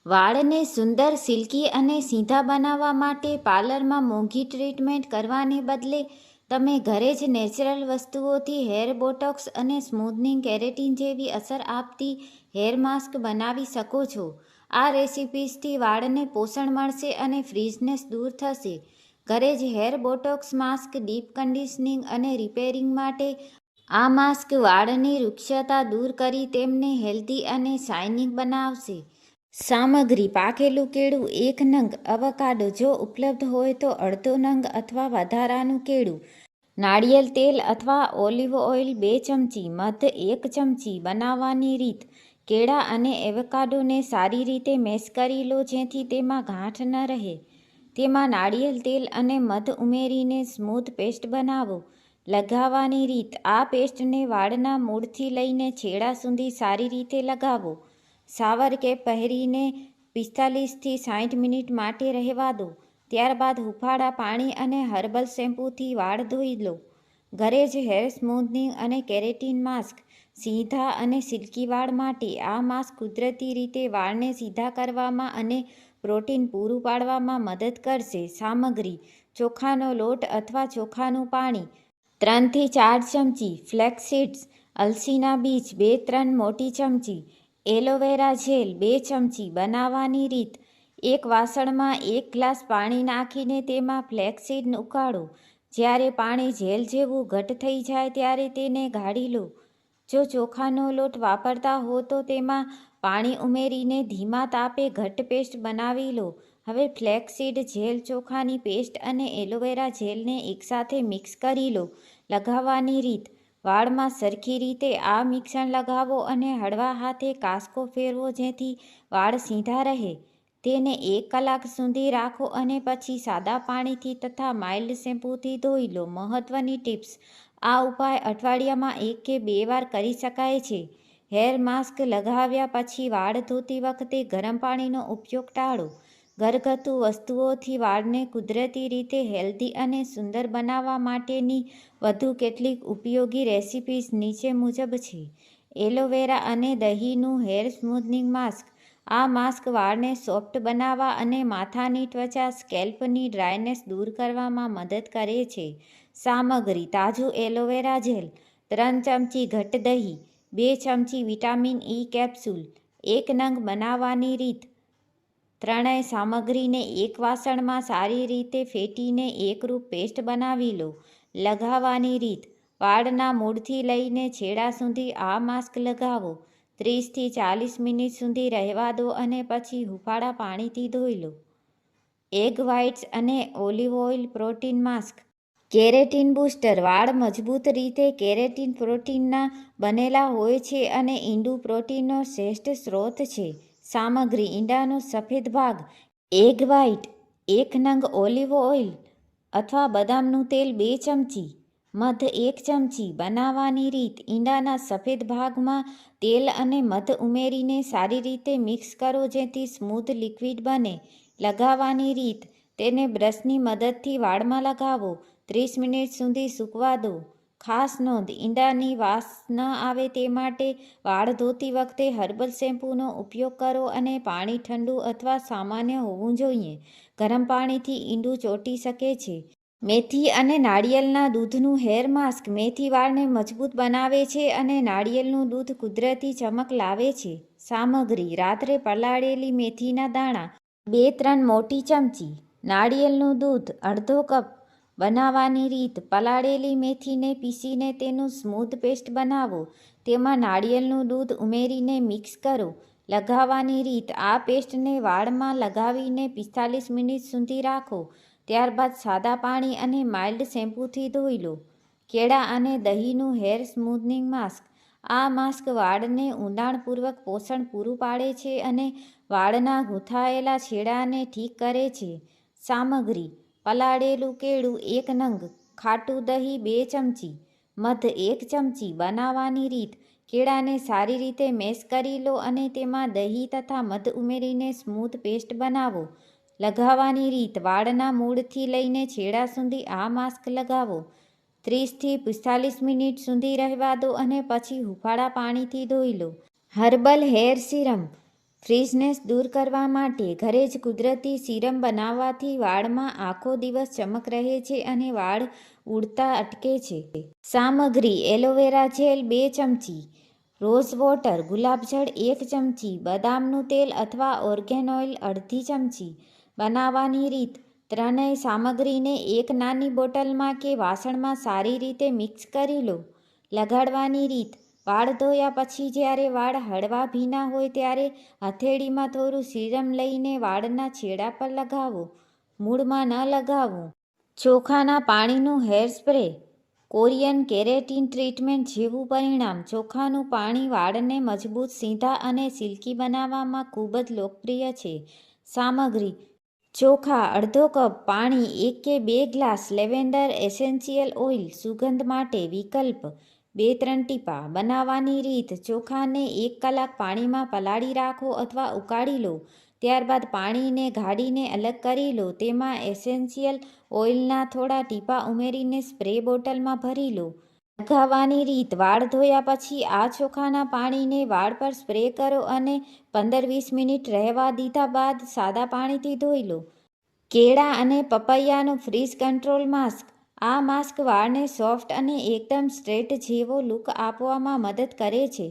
વાળને સુંદર, સિલ્કી અને સીધા બનાવવા માટે પાર્લરમાં મોંઘી ટ્રીટમેન્ટ કરવાને બદલે તમે ઘરે જ નેચરલ વસ્તુઓથી હેર બોટોક્સ અને સ્મૂથનિંગ કેરેટીન જેવી અસર આપતી હેર માસ્ક બનાવી શકો છો. આ રેસિપીઝથી વાળને પોષણ મળશે અને ફ્રીઝનેસ દૂર થશે. ઘરે જ hair Botox mask deep conditioning અને રિપેરિંગ માટે આ માસ્ક વાળની રૂક્ષતા દૂર કરી તેમને હેલ્ધી અને શાઇનિંગ બનાવશે. સામગ્રી: પાકેલું કેળું 1 નંગ, અવોકાડો જો ઉપલબ્ધ હોય તો અડધો નંગ અથવા વધારાનું કેળું, નાળિયેર તેલ અથવા ઓલિવ ઓઇલ 2 ચમચી, મધ 1 ચમચી. બનાવવાની રીત: કેળા અને એવોકાડોને સારી રીતે મેશ કરી લો જેથી તેમાં ગાંઠ ન રહે. તેમાં નાળિયેર તેલ અને મધ ઉમેરીને સ્મૂધ પેસ્ટ બનાવો. લગાવવાની રીત: આ પેસ્ટને વાળના મૂળથી લઈને છેડા સુધી સારી રીતે લગાવો. શાવર કેપ પહેરીને 45 થી 60 મિનિટ માટે રહેવા દો. ત્યારબાદ હૂંફાળા પાણી અને હર્બલ શેમ્પૂથી વાળ ધોઈ લો. ઘરે જ હેર સ્મૂથનિંગ અને કેરેટીન માસ્ક સીધા અને સિલ્કી વાળ માટે આ માસ્ક કુદરતી રીતે વાળને સીધા કરવામાં અને પ્રોટીન પૂરું પાડવામાં મદદ કરશે. સામગ્રી: ચોખાનો લોટ અથવા ચોખાનું પાણી 3 થી 4 ચમચી, ફ્લેક્સ સીડ્સ અલસીના બીજ 2-3 મોટી ચમચી, એલોવેરા જેલ 2 ચમચી. બનાવવાની રીત: એક વાસણમાં 1 ગ્લાસ પાણી નાખીને તેમાં ફ્લેક્સસીડ ઉકાળો. જ્યારે પાણી જેલ જેવું ઘટ્ટ થઈ જાય ત્યારે તેને ગાળી લો. જો ચોખાનો લોટ વાપરતા હો તો તેમાં પાણી ઉમેરીને ધીમા તાપે ઘટ્ટ પેસ્ટ બનાવી લો. હવે ફ્લેક્સસીડ જેલ, ચોખાની પેસ્ટ અને એલોવેરા જેલને એકસાથે મિક્સ કરી લો. લગાવવાની રીત: વાળમાં સરખી રીતે આ મિશ્રણ લગાવો અને હળવા હાથે કાંસકો ફેરવો જેથી વાળ સીધા રહે. તેને 1 કલાક સુધી રાખો અને પછી સાદા પાણીથી તથા માઇલ્ડ શેમ્પૂથી ધોઈ લો. મહત્વની ટિપ્સ: આ ઉપાય અઠવાડિયામાં 1 કે 2 વાર કરી શકાય છે. હેર માસ્ક લગાવ્યા પછી વાળ ધોતી વખતે ગરમ પાણીનો ઉપયોગ ટાળો. ઘરગથ્થુ વસ્તુઓથી વાળને કુદરતી રીતે હેલ્ધી અને સુંદર બનાવવા માટેની વધુ કેટલીક ઉપયોગી રેસિપીઝ નીચે મુજબ છે. એલોવેરા અને દહીંનું હેર સ્મૂથનિંગ માસ્ક આ માસ્ક વાળને સોફ્ટ બનાવવા અને માથાની ત્વચા સ્કેલ્પની ડ્રાયનેસ દૂર કરવામાં મદદ કરે છે. સામગ્રી: તાજું એલોવેરા જેલ 3 ચમચી, ઘટ્ટ દહીં 2 ચમચી, વિટામિન ઇ કેપ્સ્યુલ 1 નંગ. બનાવવાની રીત: ત્રણેય સામગ્રીને એક વાસણમાં સારી રીતે ફેટીને એકરૂપ પેસ્ટ બનાવી લો. લગાવવાની રીત: વાળના મૂળથી લઈને છેડા સુધી આ માસ્ક લગાવો. 30 થી 40 મિનિટ સુધી રહેવા દો અને પછી હૂંફાળા પાણીથી ધોઈ લો. એગ વ્હાઇટ્સ અને olive oil protein mask keratin booster: વાળ મજબૂત રીતે કેરેટીન પ્રોટીનના બનેલા હોય છે અને ઈંડું પ્રોટીનનો શ્રેષ્ઠ સ્ત્રોત છે. સામગ્રી: ઈંડાનો સફેદ ભાગ 1 વ્હાઇટ, 1 નંગ. ઓલિવ ઓઇલ અથવા બદામનું તેલ 2 ચમચી, મધ 1 ચમચી. બનાવવાની રીત: ઈંડાના સફેદ ભાગમાં તેલ અને મધ ઉમેરીને સારી રીતે મિક્સ કરો જેથી સ્મૂધ લિક્વિડ બને. લગાવવાની રીત: તેને બ્રશની મદદથી વાળમાં લગાવો. 30 મિનિટ સુધી સૂકવા દો. ખાસ નોંધ: ઈંડાની વાસ ન આવે તે માટે વાળ ધોતી વખતે હર્બલ શેમ્પૂનો ઉપયોગ કરો અને પાણી ઠંડુ અથવા સામાન્ય હોવું જોઈએ. ગરમ પાણીથી ઈંડું ચોંટી શકે છે. મેથી અને નાળિયેરના દૂધનું હેર માસ્ક મેથી વાળને મજબૂત બનાવે છે અને નાળિયેરનું દૂધ કુદરતી ચમક લાવે છે. સામગ્રી: રાત્રે પલાળેલી મેથીના દાણા 2-3 મોટી ચમચી, નાળિયેરનું દૂધ અડધો કપ. બનાવવાની રીત: પલાળેલી મેથીને પીસીને તેનું સ્મૂધ પેસ્ટ બનાવો. તેમાં નાળિયેરનું દૂધ ઉમેરીને મિક્સ કરો. લગાવવાની રીત: આ પેસ્ટને વાળમાં લગાવીને 45 મિનિટ સુધી રાખો. ત્યારબાદ સાદા પાણી અને માઇલ્ડ શેમ્પૂથી ધોઈ લો. કેળા અને દહીંનું હેર સ્મૂથનિંગ માસ્ક આ માસ્ક વાળને ઊંડાણપૂર્વક પોષણ પૂરું પાડે છે અને વાળના ગૂંથાયેલા છેડાને ઠીક કરે છે. સામગ્રી: પલાળેલું કેળું 1 નંગ, ખાટું દહીં 2 ચમચી, મધ 1 ચમચી. બનાવવાની રીત: કેળાને સારી રીતે મેશ કરી લો અને તેમાં દહીં તથા મધ ઉમેરીને સ્મૂધ પેસ્ટ બનાવો. લગાવવાની રીત: વાળના મૂળથી લઈને છેડા સુધી આ માસ્ક લગાવો. 30 થી 45 મિનિટ સુધી રહેવા દો અને પછી હૂંફાળા પાણીથી ધોઈ લો. હર્બલ હેર સીરમ ફ્રીઝનેસ દૂર કરવા માટે ઘરે જ કુદરતી સીરમ બનાવવાથી વાળમાં આખો દિવસ ચમક રહે છે અને વાળ ઉડતા અટકે છે. સામગ્રી: એલોવેરા જેલ 2 ચમચી, રોઝ વોટર ગુલાબજળ 1 ચમચી, બદામનું તેલ અથવા ઓર્ગેન ઓઇલ અડધી ચમચી. બનાવવાની રીત: ત્રણેય સામગ્રીને એક નાની બોટલમાં કે વાસણમાં સારી રીતે મિક્સ કરી લો. લગાડવાની રીત: વાળ ધોયા પછી જ્યારે વાળ હળવા ભીના હોય ત્યારે હથેળીમાં થોડું સીરમ લઈને વાળના છેડા પર લગાવો. મૂળમાં ન લગાવવું. ચોખાના પાણીનું hair spray. Korean keratin treatment જેવું પરિણામ. ચોખાનું પાણી વાળને મજબૂત, સીધા અને સિલ્કી બનાવવામાં ખૂબ જ લોકપ્રિય છે. સામગ્રી: ચોખા અડધો કપ, પાણી 1 કે 2 ગ્લાસ, લેવેન્ડર એસેન્શિયલ ઓઇલ સુગંધ માટે વિકલ્પ, 2-3 ટીપાં. બનાવવાની રીત: ચોખાને 1 કલાક પાણીમાં પલાળી રાખો અથવા ઉકાળી લો. ત્યારબાદ પાણીને ગાળીને અલગ કરી લો. તેમાં એસેન્શિયલ ઓઇલના થોડા ટીપાં ઉમેરીને સ્પ્રે બોટલમાં ભરી લો. લગાવવાની રીત: વાળ ધોયા પછી આ ચોખાના પાણીને વાળ પર સ્પ્રે કરો અને 15-20 મિનિટ રહેવા દીધા બાદ સાદા પાણીથી ધોઈ લો. કેળા અને પપૈયાનું ફ્રીઝ કંટ્રોલ માસ્ક. આ માસ્ક વાળને સોફ્ટ અને એકદમ સ્ટ્રેટ જેવો લુક આપવામાં મદદ કરે છે.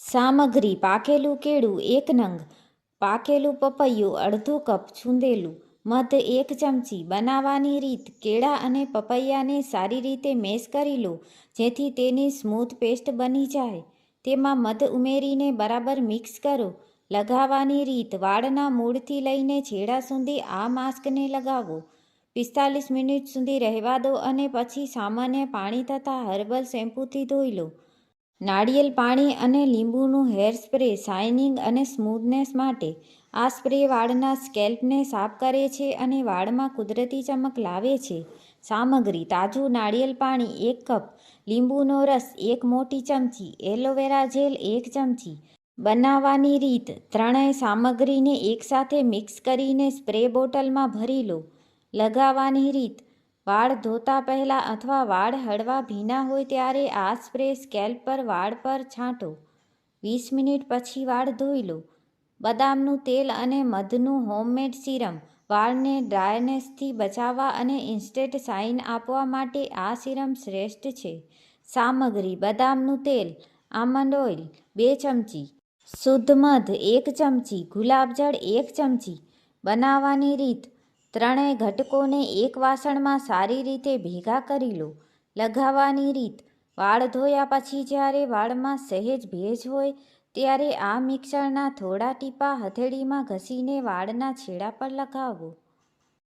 સામગ્રી: પાકેલું કેળું 1 નંગ, પાકેલું પપૈયું અડધો કપ, છૂંદેલું મધ 1 ચમચી. બનાવવાની રીત: કેળા અને પપૈયાને સારી રીતે મેશ કરી લો જેથી તેની સ્મૂથ પેસ્ટ બની જાય. તેમાં મધ ઉમેરીને બરાબર મિક્સ કરો. લગાવવાની રીત: વાળના મૂળથી લઈને છેડા સુધી આ માસ્કને લગાવો. 45 મિનિટ સુધી રહેવા દો અને પછી સામાન્ય પાણી તથા હર્બલ શેમ્પૂથી ધોઈ લો. નાળિયેર પાણી અને લીંબુનું હેર સ્પ્રે શાઇનિંગ અને સ્મૂથનેસ માટે. આ સ્પ્રે વાળના સ્કેલ્પને સાફ કરે છે અને વાળમાં કુદરતી ચમક લાવે છે. સામગ્રી: તાજું નાળિયેર પાણી 1 કપ, લીંબુનો રસ 1 મોટી ચમચી, એલોવેરા જેલ 1 ચમચી. બનાવવાની રીત: ત્રણેય સામગ્રીને એકસાથે મિક્સ કરીને સ્પ્રે બોટલમાં ભરી લો. લગાવવાની રીત: વાળ ધોતા પહેલા અથવા વાળ હળવા ભીના હોય ત્યારે આ સ્પ્રે સ્કેલ્પ પર વાળ પર છાંટો. 20 મિનિટ પછી વાળ ધોઈ લો. બદામનું તેલ અને મધનું હોમમેડ સીરમ. વાળને ડ્રાયનેસથી બચાવવા અને ઇન્સ્ટન્ટ શાઇન આપવા માટે આ સીરમ શ્રેષ્ઠ છે. સામગ્રી: બદામનું તેલ, આમંડ ઓઇલ 2 ચમચી, શુદ્ધ મધ 1 ચમચી, ગુલાબજળ 1 ચમચી. બનાવવાની રીત: ત્રણેય ઘટકોને એક વાસણમાં સારી રીતે ભેગા કરી લો. લગાવવાની રીત: વાળ ધોયા પછી જ્યારે વાળમાં સહેજ ભેજ હોય ત્યારે આ મિક્સરના થોડા ટીપાં હથેળીમાં ઘસીને વાળના છેડા પર લગાવો.